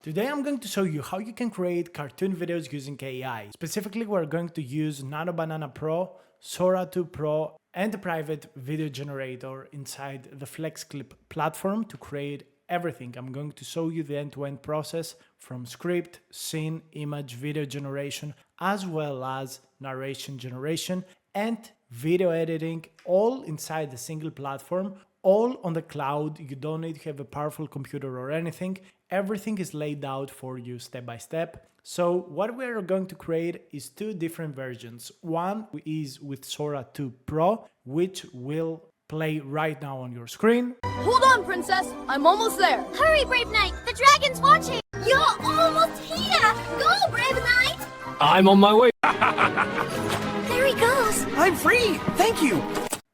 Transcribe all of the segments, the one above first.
Today I'm going to show you how you can create cartoon videos using AI. Specifically, we're going to use Nano Banana Pro, Sora 2 Pro, and a private video generator inside the FlexClip platform to create everything. I'm going to show you the end-to-end process from script, scene, image, video generation, as well as narration generation and video editing, all inside a single platform, all on the cloud. You don't need to have a powerful computer or anything. Everything is laid out for you step by step. So what we are going to create is two different versions. One is with Sora 2 Pro, which will play right now on your screen. Hold on, princess. I'm almost there. Hurry, Brave Knight. The dragon's watching. You're almost here. Go, Brave Knight. I'm on my way. There he goes. I'm free! Thank you!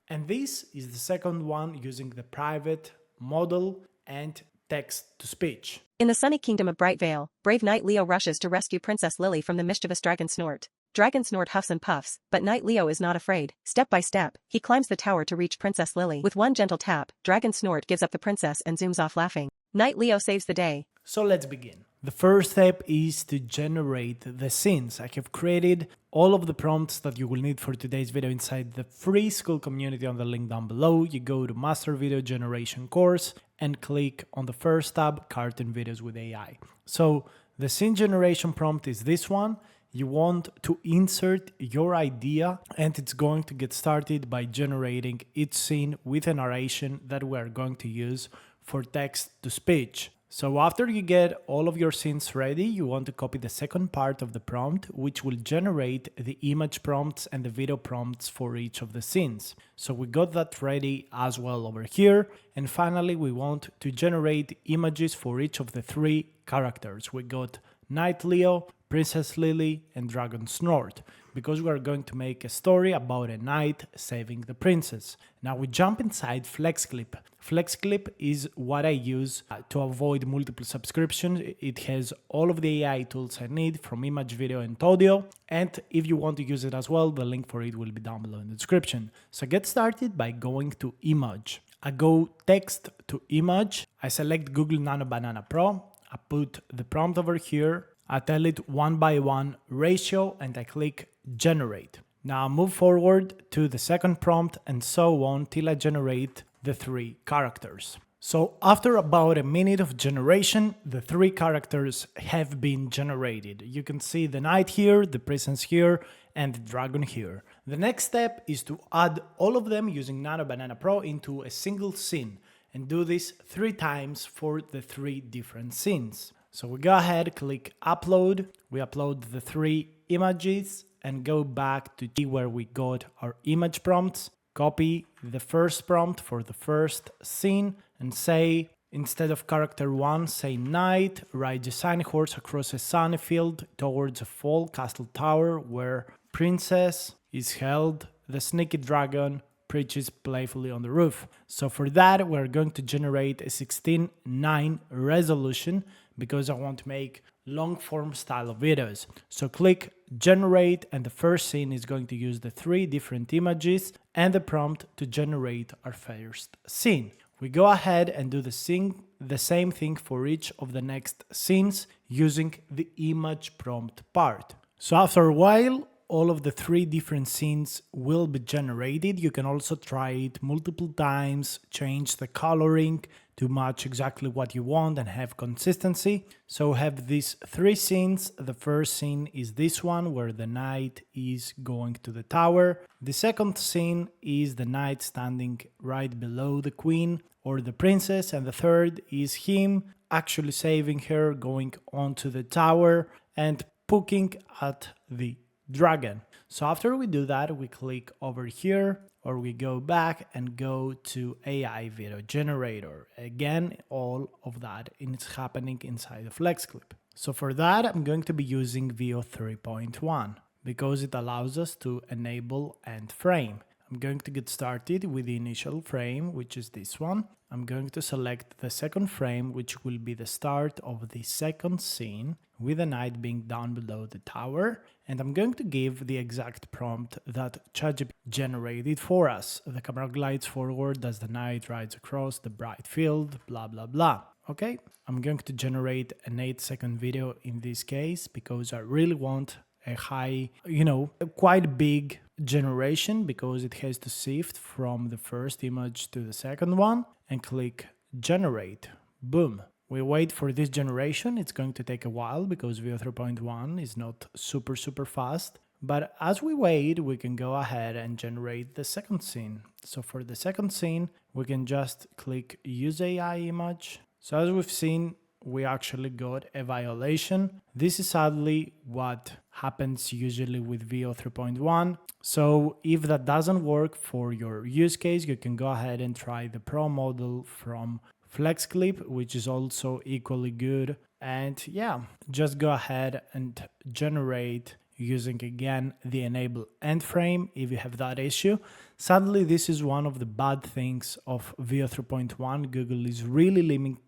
And this is the second one using the private model and text-to-speech. In the sunny kingdom of Brightvale, brave Knight Leo rushes to rescue Princess Lily from the mischievous Dragon Snort. Dragon Snort huffs and puffs, but Knight Leo is not afraid. Step by step, he climbs the tower to reach Princess Lily. With one gentle tap, Dragon Snort gives up the princess and zooms off laughing. Knight Leo saves the day. So let's begin. The first step is to generate the scenes. I have created all of the prompts that you will need for today's video inside the free school community on the link down below. You go to Master Video Generation course and click on the first tab, Cartoon Videos with AI. So the scene generation prompt is this one. You want to insert your idea and it's going to get started by generating each scene with a narration that we are going to use for text to speech. So after you get all of your scenes ready, you want to copy the second part of the prompt, which will generate the image prompts and the video prompts for each of the scenes. So we got that ready as well over here. And finally, we want to generate images for each of the three characters. We got Knight Leo, Princess Lily, and Dragon Snort, because we are going to make a story about a knight saving the princess. Now we jump inside FlexClip. FlexClip is what I use to avoid multiple subscriptions. It has all of the AI tools I need from image, video, and audio. And if you want to use it as well, the link for it will be down below in the description. So get started by going to Image. I go text to image. I select Google Nano Banana Pro. I put the prompt over here. I tell it 1:1 ratio and I click generate. Now move forward to the second prompt and so on till I generate the three characters. So after about a minute of generation, the three characters have been generated. You can see the knight here, the princess here, and the dragon here. The next step is to add all of them using Nano Banana Pro into a single scene and do this 3 times for the 3 different scenes. So we go ahead, click upload, we upload the 3 images and go back to where we got our image prompts, copy the first prompt for the first scene and say, instead of character 1, say knight, ride the shiny horse across a sunny field towards a fall castle tower where princess is held, the sneaky dragon preaches playfully on the roof. So for that, we're going to generate a 16:9 resolution because I want to make long form style of videos. So click generate and the first scene is going to use the 3 different images and the prompt to generate our first scene. We go ahead and do the same thing for each of the next scenes using the image prompt part. So after a while, all of the 3 different scenes will be generated. You can also try it multiple times, change the coloring to match exactly what you want and have consistency. So have these 3 scenes. The first scene is this one where the knight is going to the tower. The second scene is the knight standing right below the queen or the princess. And the third is him actually saving her, going onto the tower and poking at the dragon. So after we do that, we click over here or we go back and go to AI video generator. Again, all of that is happening inside of FlexClip. So for that, I'm going to be using Veo 3.1 because it allows us to enable end frame. I'm going to get started with the initial frame, which is this one. I'm going to select the second frame, which will be the start of the second scene with the knight being down below the tower. And I'm going to give the exact prompt that ChatGPT generated for us. The camera glides forward as the knight rides across the bright field, blah, blah, blah. Okay, I'm going to generate an 8-second video in this case because I really want a high, a quite big generation because it has to sift from the first image to the second one, and click generate. Boom. We wait for this generation. It's going to take a while because Veo 3.1 is not super fast. But as we wait, we can go ahead and generate the second scene. So for the second scene, we can just click use AI image. So as we've seen, we actually got a violation. This is sadly what happens usually with Veo 3.1. So if that doesn't work for your use case, you can go ahead and try the Pro model from FlexClip, which is also equally good. And yeah, just go ahead and generate using again the enable end frame if you have that issue. Sadly, this is one of the bad things of Veo 3.1. Google is really limiting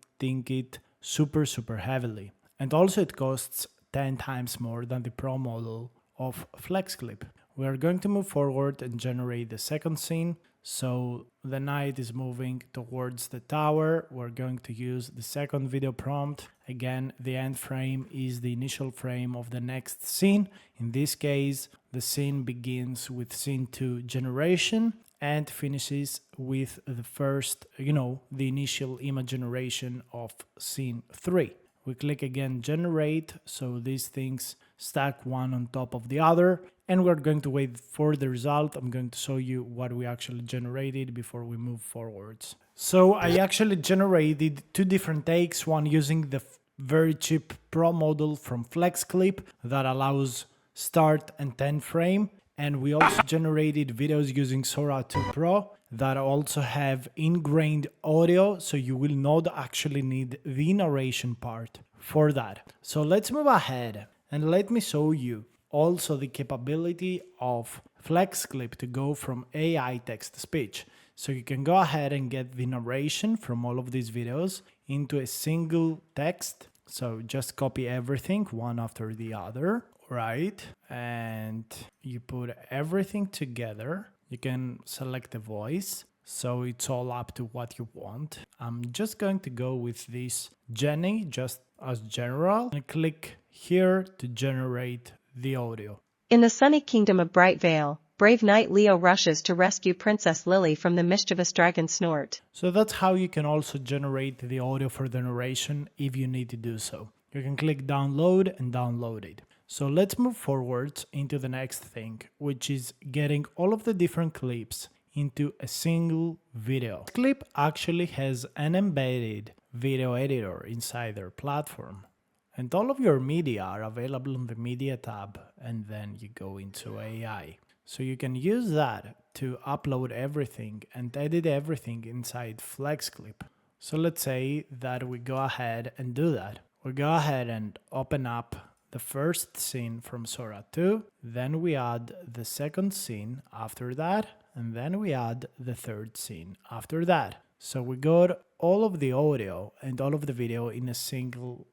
it super heavily, and also it costs 10 times more than the Pro model of FlexClip. We are going to move forward and generate the second scene. So the knight is moving towards the tower. We're going to use the second video prompt. Again, the end frame is the initial frame of the next scene. In this case, the scene begins with scene 2 generation and finishes with the first, the initial image generation of scene 3. We click again generate, so these things stack one on top of the other, and we're going to wait for the result. I'm going to show you what we actually generated before we move forwards. So I actually generated 2 different takes, one using the very cheap Pro model from FlexClip that allows start and 10 frame, and we also generated videos using Sora 2 Pro that also have ingrained audio, so you will not actually need the narration part for that. So let's move ahead and let me show you also the capability of FlexClip to go from AI text to speech. So you can go ahead and get the narration from all of these videos into a single text. So just copy everything one after the other, right? And you put everything together. You can select a voice, so it's all up to what you want. I'm just going to go with this Jenny just as general and click here to generate the audio. In the sunny kingdom of Bright Vale, brave knight Leo rushes to rescue Princess Lily from the mischievous dragon Snort. So that's how you can also generate the audio for the narration if you need to do so. You can click download and download it. So let's move forward into the next thing, which is getting all of the different clips into a single video. Clip actually has an embedded video editor inside their platform. And all of your media are available in the media tab, and then you go into AI. So you can use that to upload everything and edit everything inside FlexClip. So let's say that we go ahead and do that. We go ahead and open up the first scene from Sora 2, then we add the second scene after that, and then we add the third scene after that. So we got all of the audio and all of the video in a single,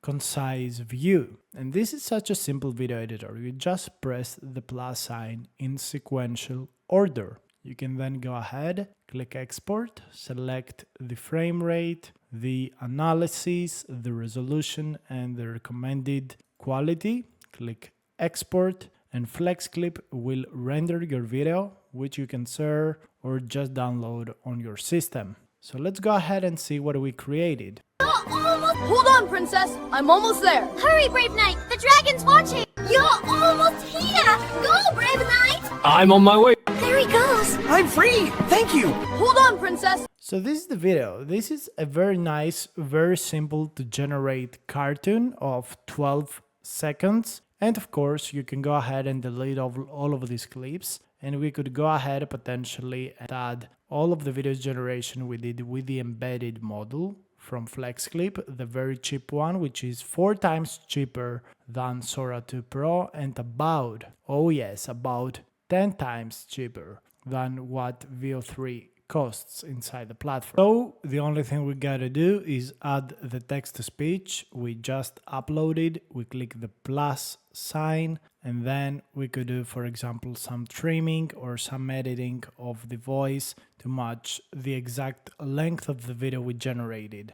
concise view. And this is such a simple video editor. You just press the plus sign in sequential order. You can then go ahead, click export, select the frame rate, the analysis, the resolution, and the recommended quality. Click export, and FlexClip will render your video, which you can share or just download on your system. So let's go ahead and see what we created. Hold on, Princess. I'm almost there. Hurry, Brave Knight! The dragon's watching! You're almost here! Go, Brave Knight! I'm on my way. There he goes! I'm free. Thank you. Hold on, Princess. So this is the video. This is a very nice, very simple to generate cartoon of 12 seconds. And of course, you can go ahead and delete all of these clips. And we could go ahead potentially and add all of the videos generation we did with the embedded model from FlexClip, the very cheap one, which is 4 times cheaper than Sora 2 Pro and about 10 times cheaper than what Veo 3 costs inside the platform. So the only thing we gotta do is add the text to speech. We just uploaded, we click the plus sign, and then we could do, for example, some trimming or some editing of the voice to match the exact length of the video we generated.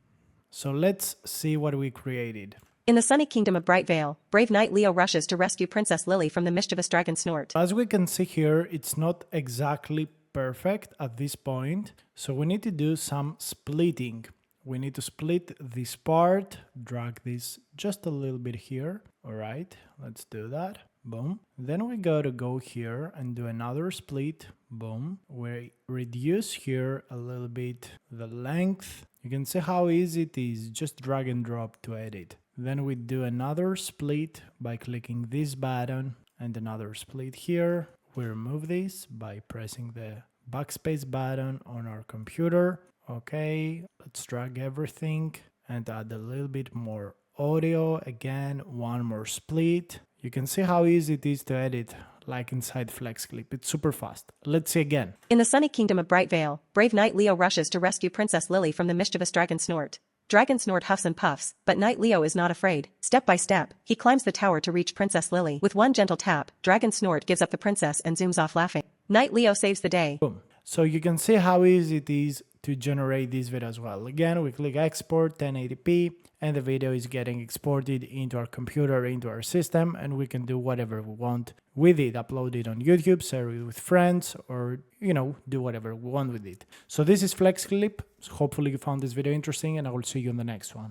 So let's see what we created. In the sunny kingdom of Bright Vale, brave knight Leo rushes to rescue Princess Lily from the mischievous dragon Snort. As we can see here, it's not exactly perfect at this point, so we need to do some splitting. We need to split this part, drag this just a little bit here. All right, let's do that. Boom. Then we go here and do another split. Boom. We reduce here a little bit the length. You can see how easy it is, just drag and drop to edit. Then we do another split by clicking this button and another split here. We remove this by pressing the backspace button on our computer. Okay, let's drag everything and add a little bit more audio. Again, one more split. You can see how easy it is to edit, like inside FlexClip. It's super fast. Let's see again. In the sunny kingdom of Bright Vale, brave knight Leo rushes to rescue Princess Lily from the mischievous dragon Snort. Dragon Snort huffs and puffs, but knight Leo is not afraid. Step by step, he climbs the tower to reach Princess Lily. With one gentle tap, Dragon Snort gives up the princess and zooms off laughing. Knight Leo saves the day. Boom. So you can see how easy it is to generate this video as well. Again, we click export 1080p and the video is getting exported into our computer, into our system, and we can do whatever we want with it. Upload it on YouTube, share it with friends, or, do whatever we want with it. So this is FlexClip. Hopefully you found this video interesting and I will see you in the next one.